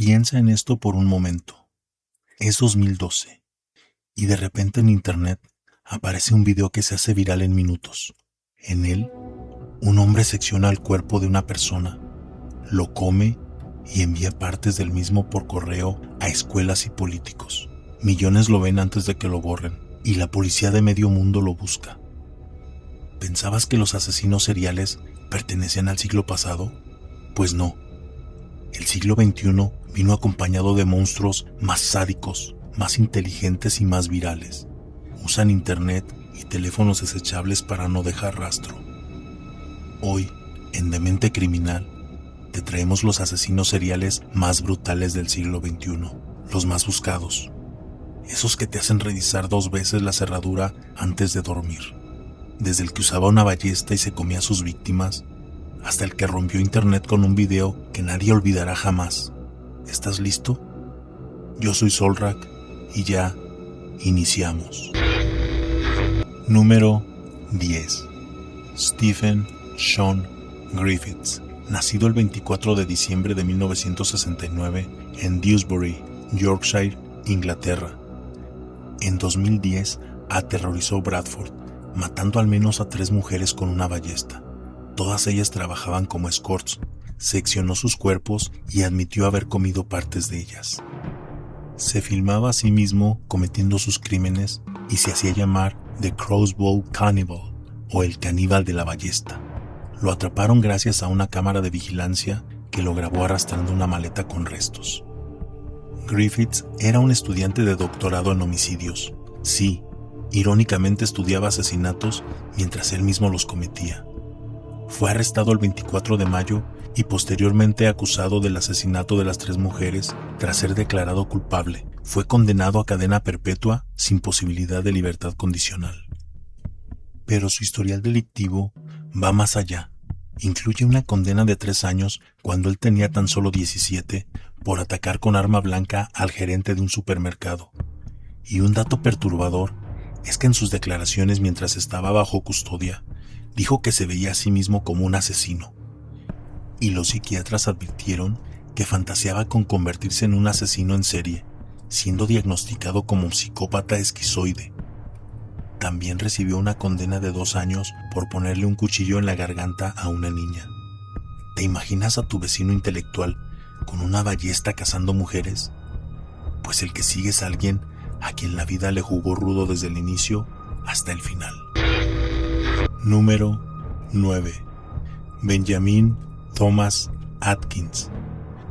Piensa en esto por un momento. Es 2012 y de repente en internet aparece un video que se hace viral en minutos. En él, un hombre secciona el cuerpo de una persona, lo come y envía partes del mismo por correo a escuelas y políticos. Millones lo ven antes de que lo borren y la policía de medio mundo lo busca. ¿Pensabas que los asesinos seriales pertenecían al siglo pasado? Pues no. El siglo XXI vino acompañado de monstruos más sádicos, más inteligentes y más virales. Usan internet y teléfonos desechables para no dejar rastro. Hoy, en Demente Criminal, te traemos los asesinos seriales más brutales del siglo XXI, los más buscados. Esos que te hacen revisar 2 veces la cerradura antes de dormir. Desde el que usaba una ballesta y se comía a sus víctimas, hasta el que rompió internet con un video que nadie olvidará jamás. ¿Estás listo? Yo soy Solrak y ya iniciamos. Número 10. Stephen Sean Griffiths, nacido el 24 de diciembre de 1969 en Dewsbury, Yorkshire, Inglaterra. En 2010 aterrorizó Bradford, matando al menos a 3 mujeres con una ballesta. Todas ellas trabajaban como escorts. Seccionó sus cuerpos y admitió haber comido partes de ellas. Se filmaba a sí mismo cometiendo sus crímenes y se hacía llamar The Crossbow Cannibal o el caníbal de la ballesta. Lo atraparon gracias a una cámara de vigilancia que lo grabó arrastrando una maleta con restos. Griffiths era un estudiante de doctorado en homicidios. Sí, irónicamente estudiaba asesinatos mientras él mismo los cometía. Fue arrestado el 24 de mayo y posteriormente acusado del asesinato de las 3 mujeres tras ser declarado culpable. Fue condenado a cadena perpetua sin posibilidad de libertad condicional. Pero su historial delictivo va más allá. Incluye una condena de 3 años cuando él tenía tan solo 17 por atacar con arma blanca al gerente de un supermercado. Y un dato perturbador es que en sus declaraciones mientras estaba bajo custodia, dijo que se veía a sí mismo como un asesino. Y los psiquiatras advirtieron que fantaseaba con convertirse en un asesino en serie, siendo diagnosticado como un psicópata esquizoide. También recibió una condena de 2 años por ponerle un cuchillo en la garganta a una niña. ¿Te imaginas a tu vecino intelectual con una ballesta cazando mujeres? Pues el que sigue es alguien a quien la vida le jugó rudo desde el inicio hasta el final. Número 9. Benjamin Thomas Atkins,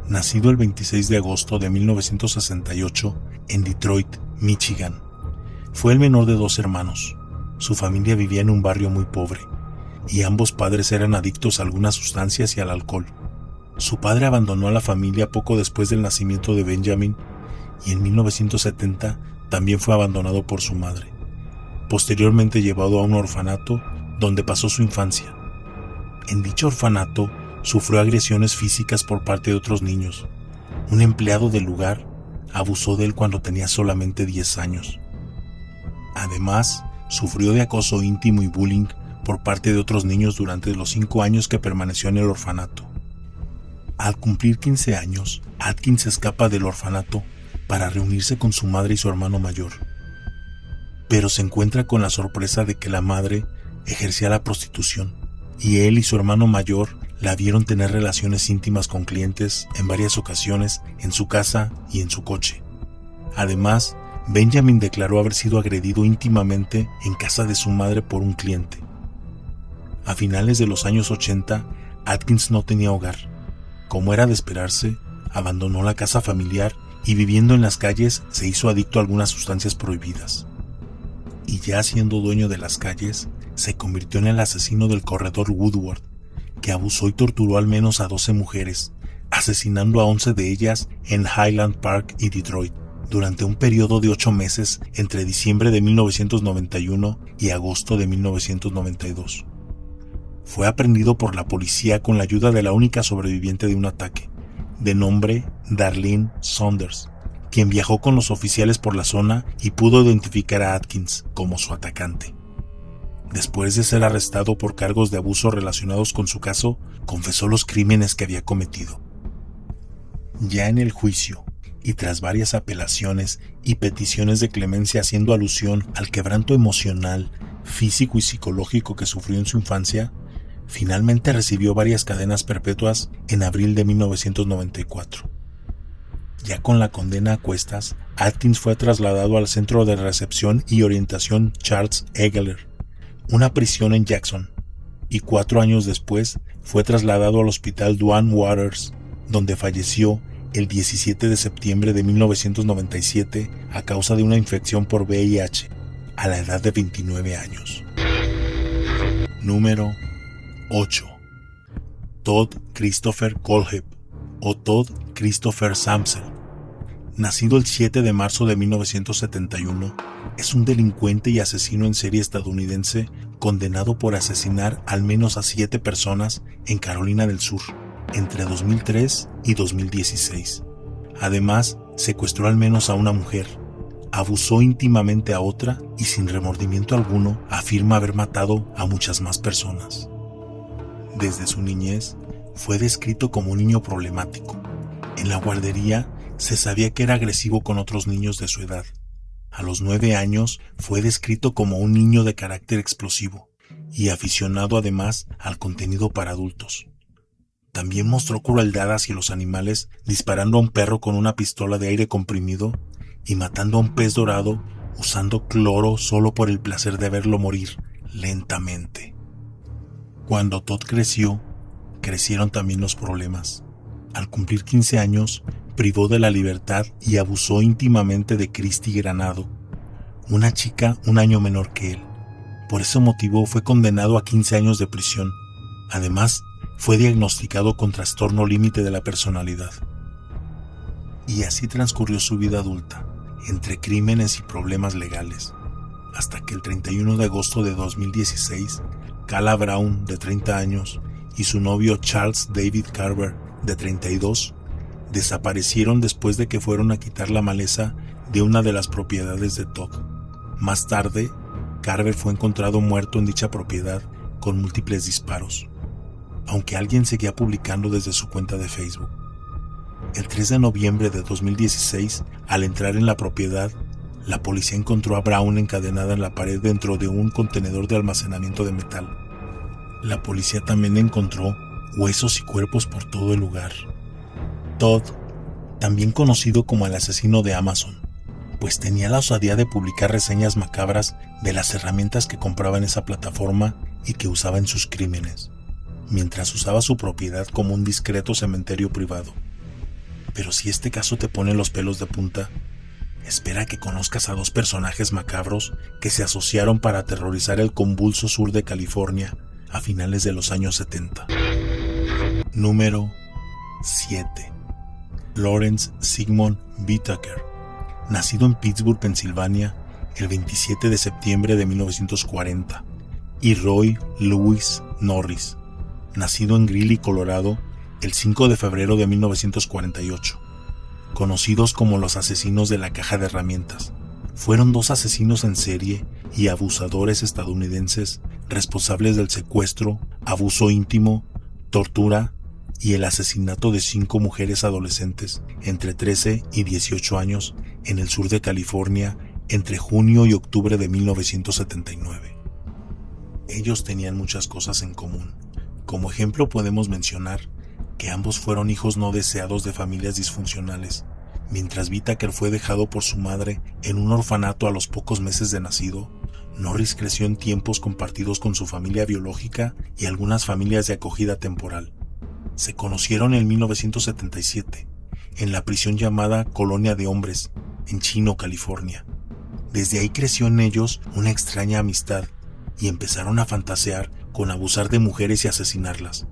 nacido el 26 de agosto de 1968 en Detroit, Michigan. Fue el menor de 2 hermanos. Su familia vivía en un barrio muy pobre, y ambos padres eran adictos a algunas sustancias y al alcohol. Su padre abandonó a la familia poco después del nacimiento de Benjamin, y en 1970 también fue abandonado por su madre. Posteriormente llevado a un orfanato donde pasó su infancia. En dicho orfanato sufrió agresiones físicas por parte de otros niños. Un empleado del lugar abusó de él cuando tenía solamente 10 años. Además, sufrió de acoso íntimo y bullying por parte de otros niños durante los 5 años que permaneció en el orfanato. Al cumplir 15 años, Atkins escapa del orfanato para reunirse con su madre y su hermano mayor. Pero se encuentra con la sorpresa de que la madre ejercía la prostitución, y él y su hermano mayor la vieron tener relaciones íntimas con clientes en varias ocasiones en su casa y en su coche. Además, Benjamin declaró haber sido agredido íntimamente en casa de su madre por un cliente. A finales de los años 80, Atkins no tenía hogar. Como era de esperarse, abandonó la casa familiar y viviendo en las calles se hizo adicto a algunas sustancias prohibidas. Y ya siendo dueño de las calles, se convirtió en el asesino del corredor Woodward, que abusó y torturó al menos a 12 mujeres, asesinando a 11 de ellas en Highland Park y Detroit, durante un periodo de 8 meses entre diciembre de 1991 y agosto de 1992. Fue aprehendido por la policía con la ayuda de la única sobreviviente de un ataque, de nombre Darlene Saunders, quien viajó con los oficiales por la zona y pudo identificar a Atkins como su atacante. Después de ser arrestado por cargos de abuso relacionados con su caso, confesó los crímenes que había cometido. Ya en el juicio, y tras varias apelaciones y peticiones de clemencia haciendo alusión al quebranto emocional, físico y psicológico que sufrió en su infancia, finalmente recibió varias cadenas perpetuas en abril de 1994. Ya con la condena a cuestas, Atkins fue trasladado al Centro de Recepción y Orientación Charles Egeler, una prisión en Jackson, y 4 años después fue trasladado al Hospital Duane Waters, donde falleció el 17 de septiembre de 1997 a causa de una infección por VIH, a la edad de 29 años. Número 8. Todd Christopher Kohlhepp, o Todd Christopher Samsel, nacido el 7 de marzo de 1971, es un delincuente y asesino en serie estadounidense condenado por asesinar al menos a 7 personas en Carolina del Sur entre 2003 y 2016. Además, secuestró al menos a una mujer, abusó íntimamente a otra y sin remordimiento alguno afirma haber matado a muchas más personas. Desde su niñez, fue descrito como un niño problemático. En la guardería se sabía que era agresivo con otros niños de su edad. A los 9 años fue descrito como un niño de carácter explosivo y aficionado además al contenido para adultos. También mostró crueldad hacia los animales, disparando a un perro con una pistola de aire comprimido y matando a un pez dorado usando cloro solo por el placer de verlo morir lentamente. Cuando Todd creció, crecieron también los problemas. Al cumplir 15 años, privó de la libertad y abusó íntimamente de Christy Granado, una chica un año menor que él. Por ese motivo fue condenado a 15 años de prisión. Además, fue diagnosticado con trastorno límite de la personalidad. Y así transcurrió su vida adulta, entre crímenes y problemas legales, hasta que el 31 de agosto de 2016, Kala Brown, de 30 años, y su novio Charles David Carver, de 32, desaparecieron después de que fueron a quitar la maleza de una de las propiedades de Todd. Más tarde, Carver fue encontrado muerto en dicha propiedad con múltiples disparos, aunque alguien seguía publicando desde su cuenta de Facebook. El 3 de noviembre de 2016, al entrar en la propiedad, la policía encontró a Brown encadenada en la pared dentro de un contenedor de almacenamiento de metal. La policía también encontró huesos y cuerpos por todo el lugar. Todd, también conocido como el asesino de Amazon, pues tenía la osadía de publicar reseñas macabras de las herramientas que compraba en esa plataforma y que usaba en sus crímenes, mientras usaba su propiedad como un discreto cementerio privado. Pero si este caso te pone los pelos de punta, espera que conozcas a 2 personajes macabros que se asociaron para aterrorizar el convulso sur de California a finales de los años 70. Número 7. Lawrence Sigmund Whitaker, nacido en Pittsburgh, Pensilvania, el 27 de septiembre de 1940, y Roy Lewis Norris, nacido en Greeley, Colorado, el 5 de febrero de 1948, conocidos como los asesinos de la caja de herramientas. Fueron 2 asesinos en serie y abusadores estadounidenses responsables del secuestro, abuso íntimo, tortura y el asesinato de 5 mujeres adolescentes entre 13 y 18 años en el sur de California entre junio y octubre de 1979. Ellos tenían muchas cosas en común. Como ejemplo podemos mencionar que ambos fueron hijos no deseados de familias disfuncionales. Mientras Whitaker fue dejado por su madre en un orfanato a los pocos meses de nacido, Norris creció en tiempos compartidos con su familia biológica y algunas familias de acogida temporal. Se conocieron en 1977, en la prisión llamada Colonia de Hombres, en Chino, California. Desde ahí creció en ellos una extraña amistad y empezaron a fantasear con abusar de mujeres y asesinarlas.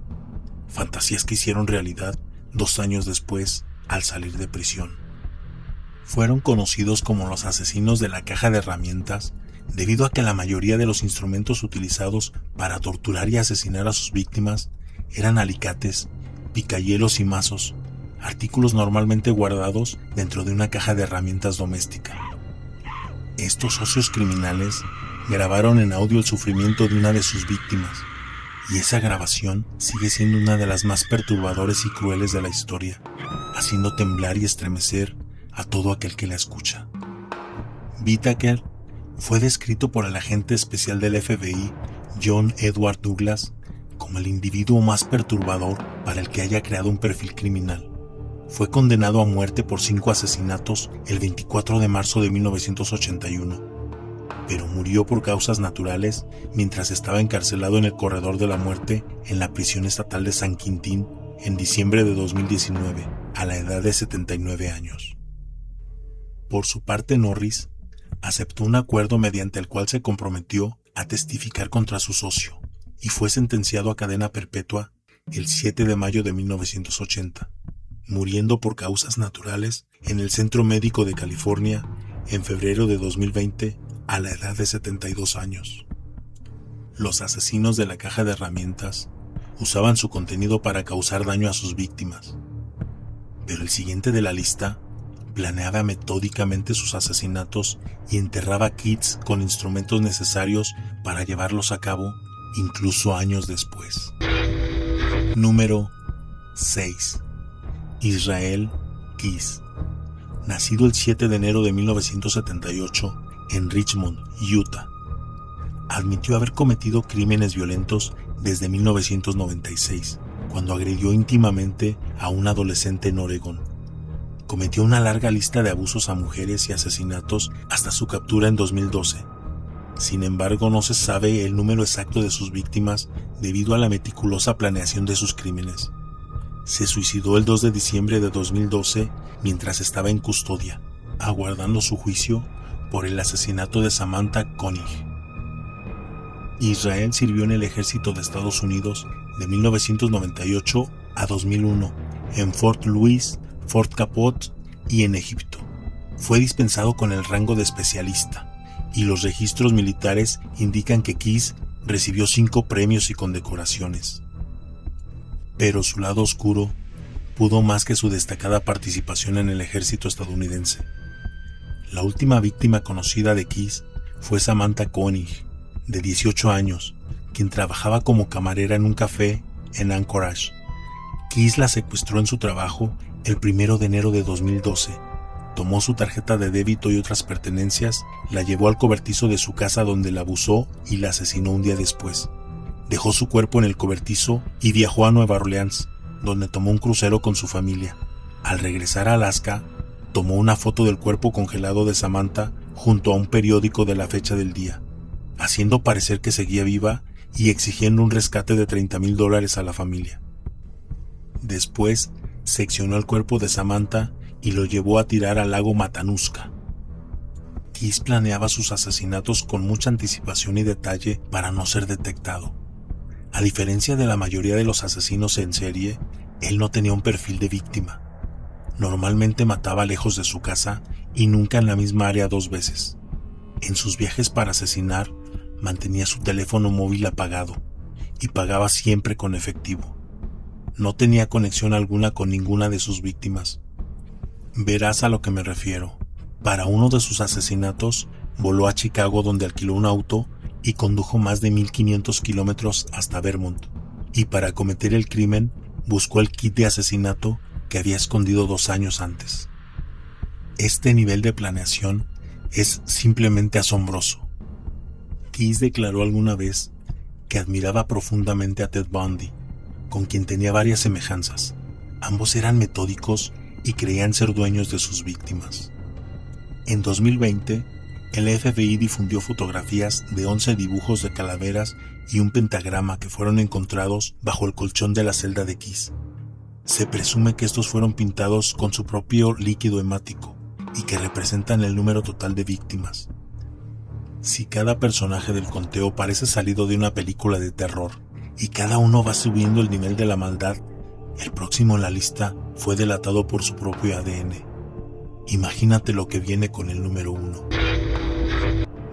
Fantasías que hicieron realidad 2 años después, al salir de prisión. Fueron conocidos como los asesinos de la caja de herramientas debido a que la mayoría de los instrumentos utilizados para torturar y asesinar a sus víctimas eran alicates, picahielos y mazos, artículos normalmente guardados dentro de una caja de herramientas doméstica. Estos socios criminales grabaron en audio el sufrimiento de una de sus víctimas, y esa grabación sigue siendo una de las más perturbadoras y crueles de la historia, haciendo temblar y estremecer a todo aquel que la escucha. Whittaker fue descrito por el agente especial del FBI, John Edward Douglas, como el individuo más perturbador para el que haya creado un perfil criminal. Fue condenado a muerte por 5 asesinatos el 24 de marzo de 1981, pero murió por causas naturales mientras estaba encarcelado en el corredor de la muerte en la prisión estatal de San Quintín en diciembre de 2019, a la edad de 79 años. Por su parte, Norris aceptó un acuerdo mediante el cual se comprometió a testificar contra su socio y fue sentenciado a cadena perpetua el 7 de mayo de 1980, muriendo por causas naturales en el Centro Médico de California en febrero de 2020 a la edad de 72 años. Los asesinos de la caja de herramientas usaban su contenido para causar daño a sus víctimas, pero el siguiente de la lista planeaba metódicamente sus asesinatos y enterraba kits con instrumentos necesarios para llevarlos a cabo incluso años después. Número 6. Israel Keys. Nacido el 7 de enero de 1978 en Richmond, Utah. Admitió haber cometido crímenes violentos desde 1996, cuando agredió íntimamente a un adolescente en Oregón. Cometió una larga lista de abusos a mujeres y asesinatos hasta su captura en 2012. Sin embargo, no se sabe el número exacto de sus víctimas debido a la meticulosa planeación de sus crímenes. Se suicidó el 2 de diciembre de 2012 mientras estaba en custodia, aguardando su juicio por el asesinato de Samantha Koenig. Israel sirvió en el ejército de Estados Unidos de 1998 a 2001 en Fort Lewis, Fort Capote y en Egipto. Fue dispensado con el rango de especialista, y los registros militares indican que Keys recibió 5 premios y condecoraciones. Pero su lado oscuro pudo más que su destacada participación en el ejército estadounidense. La última víctima conocida de Keys fue Samantha Koenig, de 18 años, quien trabajaba como camarera en un café en Anchorage. Keys la secuestró en su trabajo el 1 de enero de 2012. Tomó su tarjeta de débito y otras pertenencias, la llevó al cobertizo de su casa donde la abusó y la asesinó un día después. Dejó su cuerpo en el cobertizo y viajó a Nueva Orleans, donde tomó un crucero con su familia. Al regresar a Alaska, tomó una foto del cuerpo congelado de Samantha junto a un periódico de la fecha del día, haciendo parecer que seguía viva y exigiendo un rescate de $30,000 a la familia. Después, seccionó el cuerpo de Samantha y lo llevó a tirar al lago Matanuska. Keys planeaba sus asesinatos con mucha anticipación y detalle para no ser detectado. A diferencia de la mayoría de los asesinos en serie, él no tenía un perfil de víctima. Normalmente mataba lejos de su casa y nunca en la misma área 2 veces. En sus viajes para asesinar, mantenía su teléfono móvil apagado y pagaba siempre con efectivo. No tenía conexión alguna con ninguna de sus víctimas. Verás a lo que me refiero. Para uno de sus asesinatos, voló a Chicago donde alquiló un auto y condujo más de 1,500 kilómetros hasta Vermont. Y para cometer el crimen, buscó el kit de asesinato que había escondido 2 años antes. Este nivel de planeación es simplemente asombroso. Keys declaró alguna vez que admiraba profundamente a Ted Bundy, con quien tenía varias semejanzas. Ambos eran metódicos y creían ser dueños de sus víctimas. En 2020, el FBI difundió fotografías de 11 dibujos de calaveras y un pentagrama que fueron encontrados bajo el colchón de la celda de Keys. Se presume que estos fueron pintados con su propio líquido hemático y que representan el número total de víctimas. Si cada personaje del conteo parece salido de una película de terror y cada uno va subiendo el nivel de la maldad, el próximo en la lista fue delatado por su propio ADN. Imagínate lo que viene con el número 1.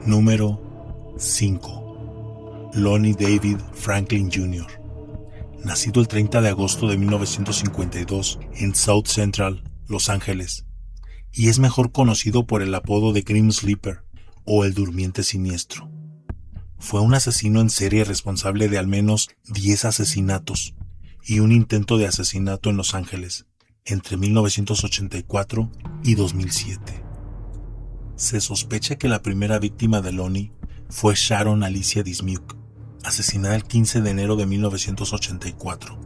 Número 5. Lonnie David Franklin Jr. Nacido el 30 de agosto de 1952 en South Central, Los Ángeles, y es mejor conocido por el apodo de Grim Sleeper o el Durmiente Siniestro. Fue un asesino en serie responsable de al menos 10 asesinatos y un intento de asesinato en Los Ángeles, entre 1984 y 2007. Se sospecha que la primera víctima de Lonnie fue Sharon Alicia Dismuke, asesinada el 15 de enero de 1984.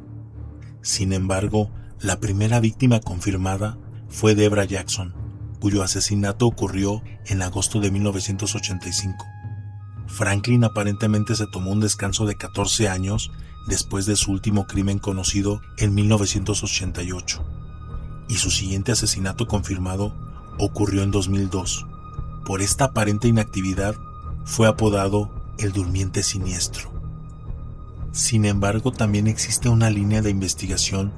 Sin embargo, la primera víctima confirmada fue Debra Jackson, cuyo asesinato ocurrió en agosto de 1985. Franklin aparentemente se tomó un descanso de 14 años después de su último crimen conocido en 1988, y su siguiente asesinato confirmado ocurrió en 2002. Por esta aparente inactividad, fue apodado el Durmiente Siniestro. Sin embargo, también existe una línea de investigación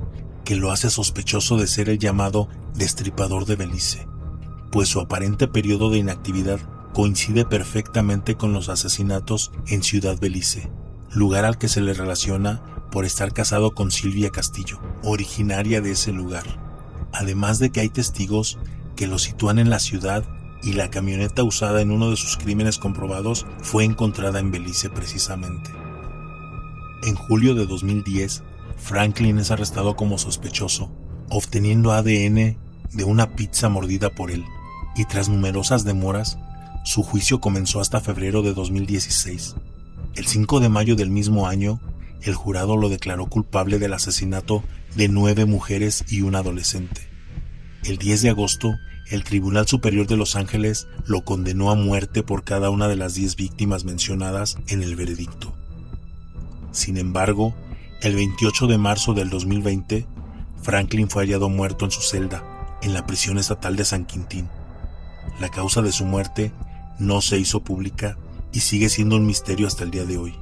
que lo hace sospechoso de ser el llamado Destripador de Belice, pues su aparente periodo de inactividad coincide perfectamente con los asesinatos en Ciudad Belice, lugar al que se le relaciona por estar casado con Silvia Castillo, originaria de ese lugar. Además de que hay testigos que lo sitúan en la ciudad y la camioneta usada en uno de sus crímenes comprobados fue encontrada en Belice precisamente. En julio de 2010, Franklin es arrestado como sospechoso, obteniendo ADN de una pizza mordida por él, y tras numerosas demoras, su juicio comenzó hasta febrero de 2016. El 5 de mayo del mismo año, el jurado lo declaró culpable del asesinato de 9 mujeres y un adolescente. El 10 de agosto, el Tribunal Superior de Los Ángeles lo condenó a muerte por cada una de las 10 víctimas mencionadas en el veredicto. Sin embargo, el 28 de marzo del 2020, Franklin fue hallado muerto en su celda, en la prisión estatal de San Quintín. La causa de su muerte no se hizo pública y sigue siendo un misterio hasta el día de hoy.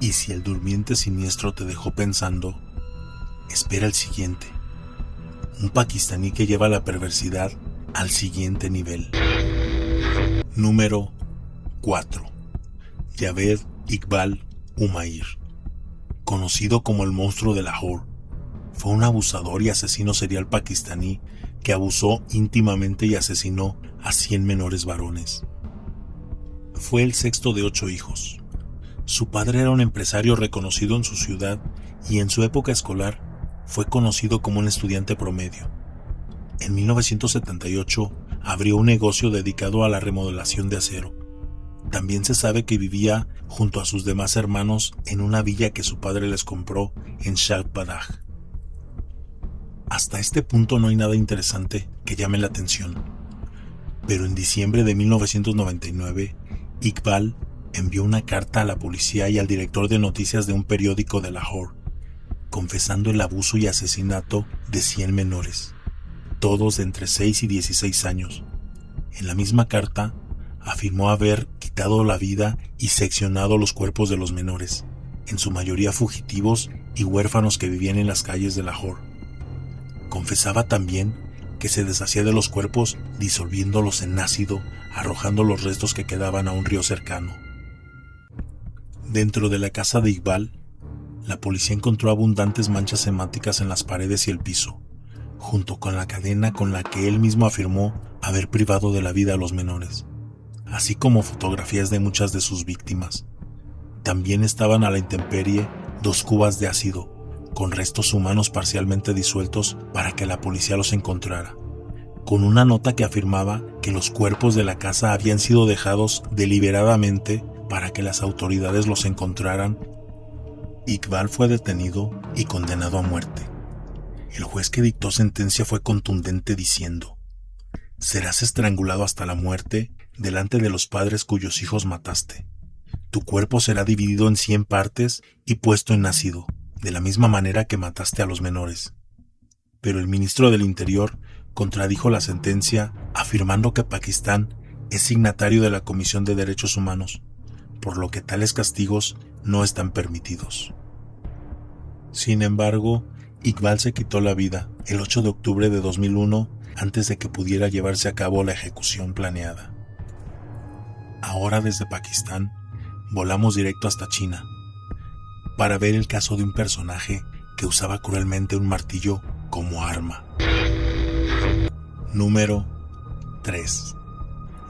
Y si el Durmiente Siniestro te dejó pensando, espera el siguiente. Un pakistaní que lleva la perversidad al siguiente nivel. Número 4. Javed Iqbal Umair, conocido como el monstruo de Lahore, fue un abusador y asesino serial pakistaní que abusó íntimamente y asesinó a 100 menores varones. Fue el sexto de 8 hijos. Su padre era un empresario reconocido en su ciudad y en su época escolar fue conocido como un estudiante promedio. En 1978 abrió un negocio dedicado a la remodelación de acero. También se sabe que vivía junto a sus demás hermanos en una villa que su padre les compró en Shah Badaj. Hasta este punto no hay nada interesante que llame la atención. Pero en diciembre de 1999, Iqbal envió una carta a la policía y al director de noticias de un periódico de Lahore, confesando el abuso y asesinato de 100 menores, todos de entre 6 y 16 años. En la misma carta, afirmó haber quitado la vida y seccionado los cuerpos de los menores, en su mayoría fugitivos y huérfanos que vivían en las calles de Lahore. Confesaba también que se deshacía de los cuerpos disolviéndolos en ácido, arrojando los restos que quedaban a un río cercano. Dentro de la casa de Iqbal, la policía encontró abundantes manchas hemáticas en las paredes y el piso, junto con la cadena con la que él mismo afirmó haber privado de la vida a los menores, así como fotografías de muchas de sus víctimas. También estaban a la intemperie 2 cubas de ácido, con restos humanos parcialmente disueltos para que la policía los encontrara, con una nota que afirmaba que los cuerpos de la casa habían sido dejados deliberadamente para que las autoridades los encontraran. Iqbal fue detenido y condenado a muerte. El juez que dictó sentencia fue contundente diciendo: «Serás estrangulado hasta la muerte delante de los padres cuyos hijos mataste. Tu cuerpo será dividido en 100 partes y puesto en ácido, de la misma manera que mataste a los menores». Pero el ministro del Interior contradijo la sentencia, afirmando que Pakistán es signatario de la Comisión de Derechos Humanos, por lo que tales castigos no están permitidos. Sin embargo, Iqbal se quitó la vida el 8 de octubre de 2001 antes de que pudiera llevarse a cabo la ejecución planeada. Ahora desde Pakistán, volamos directo hasta China, para ver el caso de un personaje que usaba cruelmente un martillo como arma. Número 3.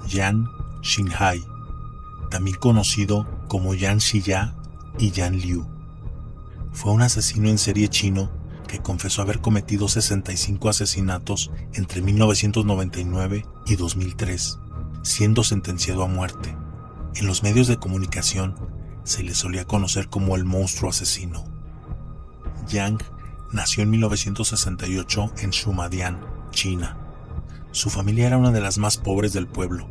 Yan Xinhai, también conocido como Yan Xiya y Yan Liu. Fue un asesino en serie chino que confesó haber cometido 65 asesinatos entre 1999 y 2003, siendo sentenciado a muerte. En los medios de comunicación se le solía conocer como el monstruo asesino. Yang nació en 1968 en Shumadian, China. Su familia era una de las más pobres del pueblo.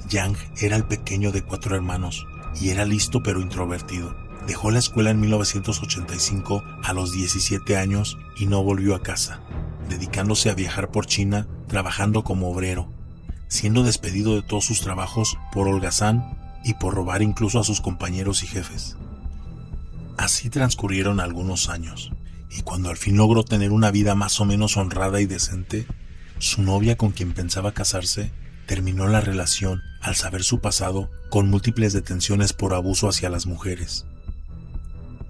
Yang era el pequeño de 4 hermanos y era listo pero introvertido. Dejó la escuela en 1985 a los 17 años y no volvió a casa, dedicándose a viajar por China trabajando como obrero, siendo despedido de todos sus trabajos por holgazán y por robar incluso a sus compañeros y jefes. Así transcurrieron algunos años, y cuando al fin logró tener una vida más o menos honrada y decente, su novia, con quien pensaba casarse, terminó la relación al saber su pasado con múltiples detenciones por abuso hacia las mujeres.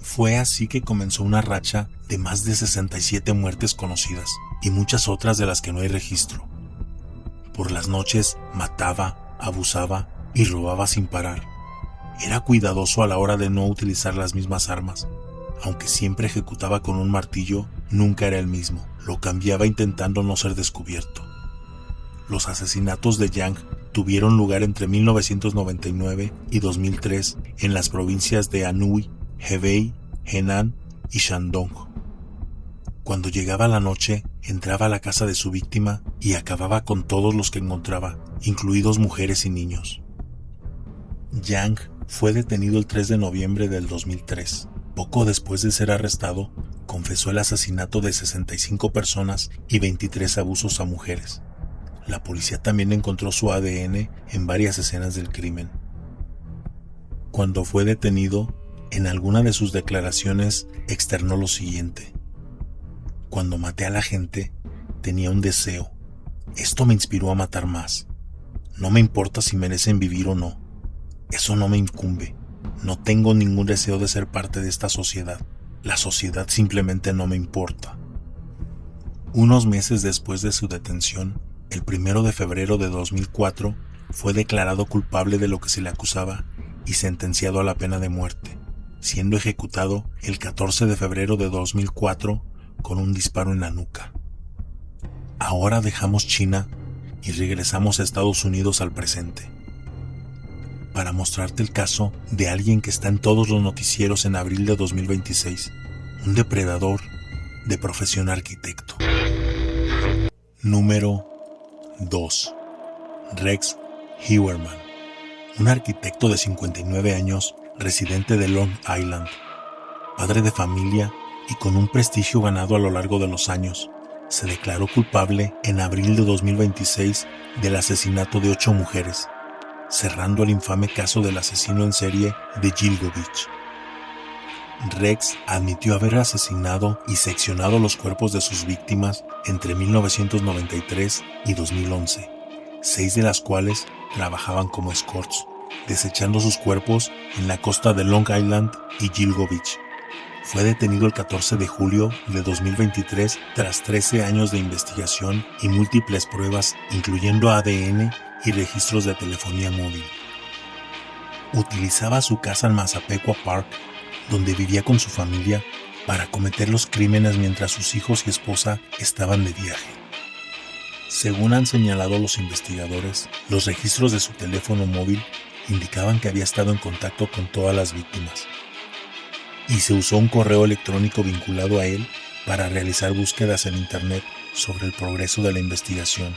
Fue así que comenzó una racha de más de 67 muertes conocidas y muchas otras de las que no hay registro. Por las noches mataba, abusaba y robaba sin parar. Era cuidadoso a la hora de no utilizar las mismas armas. Aunque siempre ejecutaba con un martillo, nunca era el mismo. Lo cambiaba intentando no ser descubierto. Los asesinatos de Yang tuvieron lugar entre 1999 y 2003 en las provincias de Anhui, Hebei, Henan y Shandong. Cuando llegaba la noche, entraba a la casa de su víctima y acababa con todos los que encontraba, incluidos mujeres y niños. Yang fue detenido el 3 de noviembre del 2003. Poco después de ser arrestado, confesó el asesinato de 65 personas y 23 abusos a mujeres. La policía también encontró su ADN en varias escenas del crimen. Cuando fue detenido, en alguna de sus declaraciones externó lo siguiente: cuando maté a la gente, tenía un deseo. Esto me inspiró a matar más. No me importa si merecen vivir o no. Eso no me incumbe. No tengo ningún deseo de ser parte de esta sociedad. La sociedad simplemente no me importa. Unos meses después de su detención, el 1 de febrero de 2004, fue declarado culpable de lo que se le acusaba y sentenciado a la pena de muerte, siendo ejecutado el 14 de febrero de 2004 con un disparo en la nuca. Ahora dejamos China y regresamos a Estados Unidos al presente, para mostrarte el caso de alguien que está en todos los noticieros en abril de 2026, un depredador de profesión arquitecto. Número 2. Rex Heuermann, un arquitecto de 59 años, residente de Long Island, padre de familia y con un prestigio ganado a lo largo de los años. Se declaró culpable en abril de 2026 del asesinato de 8 mujeres, cerrando el infame caso del asesino en serie de Gilgovich. Rex admitió haber asesinado y seccionado los cuerpos de sus víctimas entre 1993 y 2011, 6 de las cuales trabajaban como escorts, desechando sus cuerpos en la costa de Long Island y Gilgovich. Fue detenido el 14 de julio de 2023 tras 13 años de investigación y múltiples pruebas, incluyendo ADN y registros de telefonía móvil. Utilizaba su casa en Massapequa Park, donde vivía con su familia, para cometer los crímenes mientras sus hijos y esposa estaban de viaje. Según han señalado los investigadores, los registros de su teléfono móvil indicaban que había estado en contacto con todas las víctimas, y se usó un correo electrónico vinculado a él para realizar búsquedas en Internet sobre el progreso de la investigación.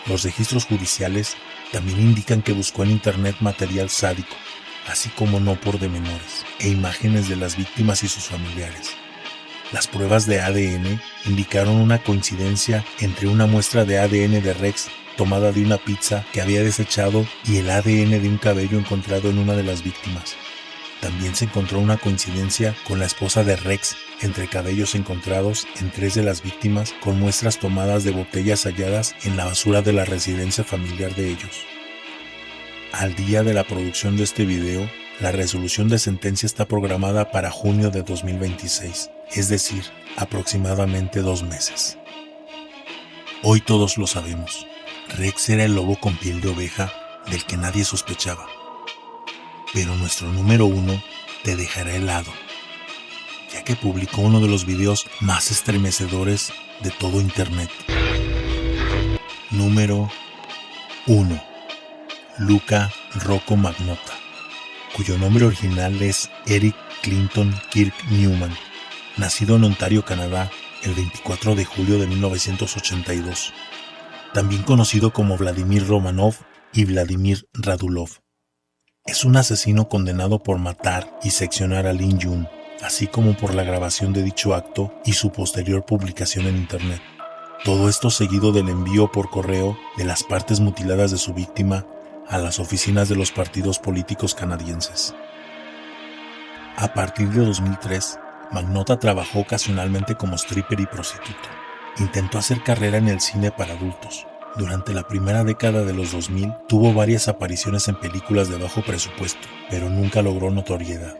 Los registros judiciales también indican que buscó en Internet material sádico, así como no por de menores, e imágenes de las víctimas y sus familiares. Las pruebas de ADN indicaron una coincidencia entre una muestra de ADN de Rex tomada de una pizza que había desechado y el ADN de un cabello encontrado en una de las víctimas. También se encontró una coincidencia con la esposa de Rex entre cabellos encontrados en 3 de las víctimas con muestras tomadas de botellas halladas en la basura de la residencia familiar de ellos. Al día de la producción de este video, la resolución de sentencia está programada para junio de 2026, es decir, aproximadamente 2 meses. Hoy todos lo sabemos, Rex era el lobo con piel de oveja del que nadie sospechaba. Pero nuestro número 1 te dejará helado. ya que publicó uno de los videos más estremecedores de todo Internet. Número 1. Luca Rocco Magnotta, cuyo nombre original es Eric Clinton Kirk Newman, nacido en Ontario, Canadá, el 24 de julio de 1982. También conocido como Vladimir Romanov y Vladimir Radulov. Es un asesino condenado por matar y seccionar a Lin Jun, así como por la grabación de dicho acto y su posterior publicación en Internet. Todo esto seguido del envío por correo de las partes mutiladas de su víctima a las oficinas de los partidos políticos canadienses. A partir de 2003, Magnotta trabajó ocasionalmente como stripper y prostituta. Intentó hacer carrera en el cine para adultos. Durante la primera década de los 2000 tuvo varias apariciones en películas de bajo presupuesto, pero nunca logró notoriedad.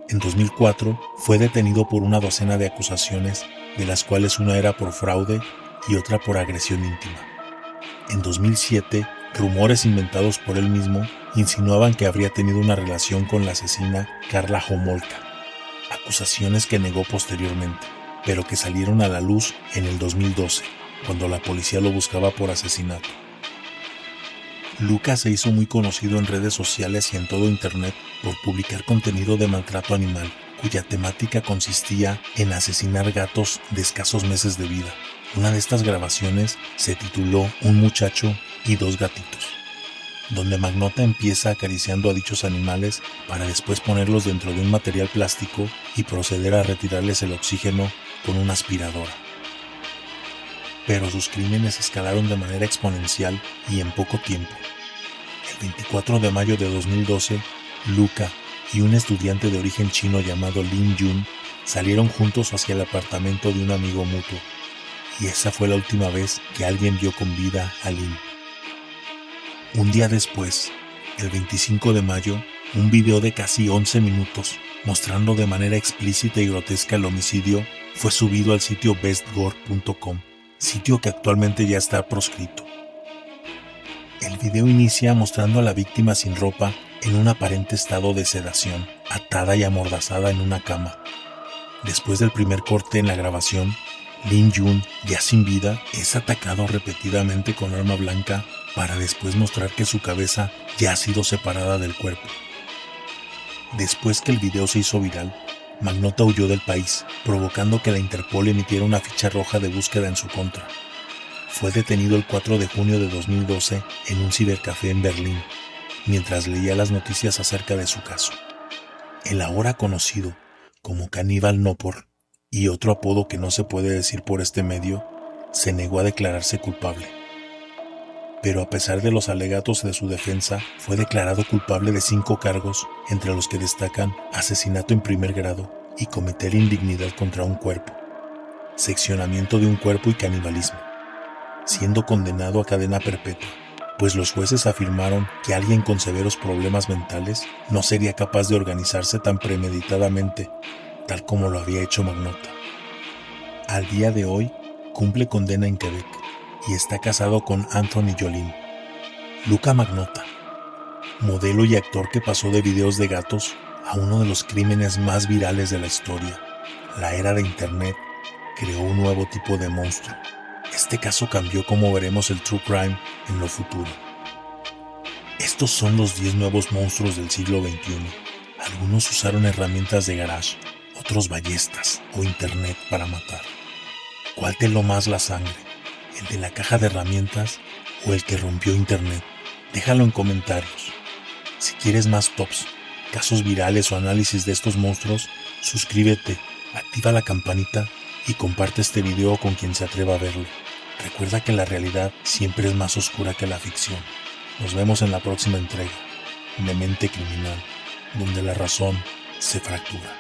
En 2004 fue detenido por una docena de acusaciones, de las cuales una era por fraude y otra por agresión íntima. En 2007, rumores inventados por él mismo insinuaban que habría tenido una relación con la asesina Karla Homolka, acusaciones que negó posteriormente, pero que salieron a la luz en el 2012, cuando la policía lo buscaba por asesinato. Luca se hizo muy conocido en redes sociales y en todo Internet por publicar contenido de maltrato animal, cuya temática consistía en asesinar gatos de escasos meses de vida. Una de estas grabaciones se tituló Un muchacho y dos gatitos, donde Magnotta empieza acariciando a dichos animales para después ponerlos dentro de un material plástico y proceder a retirarles el oxígeno con una aspiradora. Pero sus crímenes escalaron de manera exponencial y en poco tiempo. El 24 de mayo de 2012, Luca y un estudiante de origen chino llamado Lin Jun salieron juntos hacia el apartamento de un amigo mutuo, y esa fue la última vez que alguien vio con vida a Lin. Un día después, el 25 de mayo, un video de casi 11 minutos, mostrando de manera explícita y grotesca el homicidio, fue subido al sitio bestgore.com, sitio que actualmente ya está proscrito. El video inicia mostrando a la víctima sin ropa en un aparente estado de sedación, atada y amordazada en una cama. Después del primer corte en la grabación, Lin Jun, ya sin vida, es atacado repetidamente con arma blanca para después mostrar que su cabeza ya ha sido separada del cuerpo. Después que el video se hizo viral, Magnotta huyó del país, provocando que la Interpol emitiera una ficha roja de búsqueda en su contra. Fue detenido el 4 de junio de 2012 en un cibercafé en Berlín, mientras leía las noticias acerca de su caso. El ahora conocido como Caníbal Nopor, y otro apodo que no se puede decir por este medio, se negó a declararse culpable. Pero a pesar de los alegatos de su defensa, fue declarado culpable de 5 cargos, entre los que destacan asesinato en primer grado y cometer indignidad contra un cuerpo, seccionamiento de un cuerpo y canibalismo, siendo condenado a cadena perpetua, pues los jueces afirmaron que alguien con severos problemas mentales no sería capaz de organizarse tan premeditadamente, tal como lo había hecho Magnotta. Al día de hoy, cumple condena en Quebec y está casado con Anthony Jolin. Luca Magnotta, modelo y actor que pasó de videos de gatos a uno de los crímenes más virales de la historia. La era de Internet creó un nuevo tipo de monstruo. Este caso cambió cómo veremos el true crime en lo futuro. Estos son los 10 nuevos monstruos del siglo XXI. Algunos usaron herramientas de garage, otros ballestas o Internet para matar. ¿Cuál te heló más la sangre? ¿El de la caja de herramientas o el que rompió Internet? Déjalo en comentarios. Si quieres más tops, casos virales o análisis de estos monstruos, suscríbete, activa la campanita y comparte este video con quien se atreva a verlo. Recuerda que la realidad siempre es más oscura que la ficción. Nos vemos en la próxima entrega de Mente Criminal, donde la razón se fractura.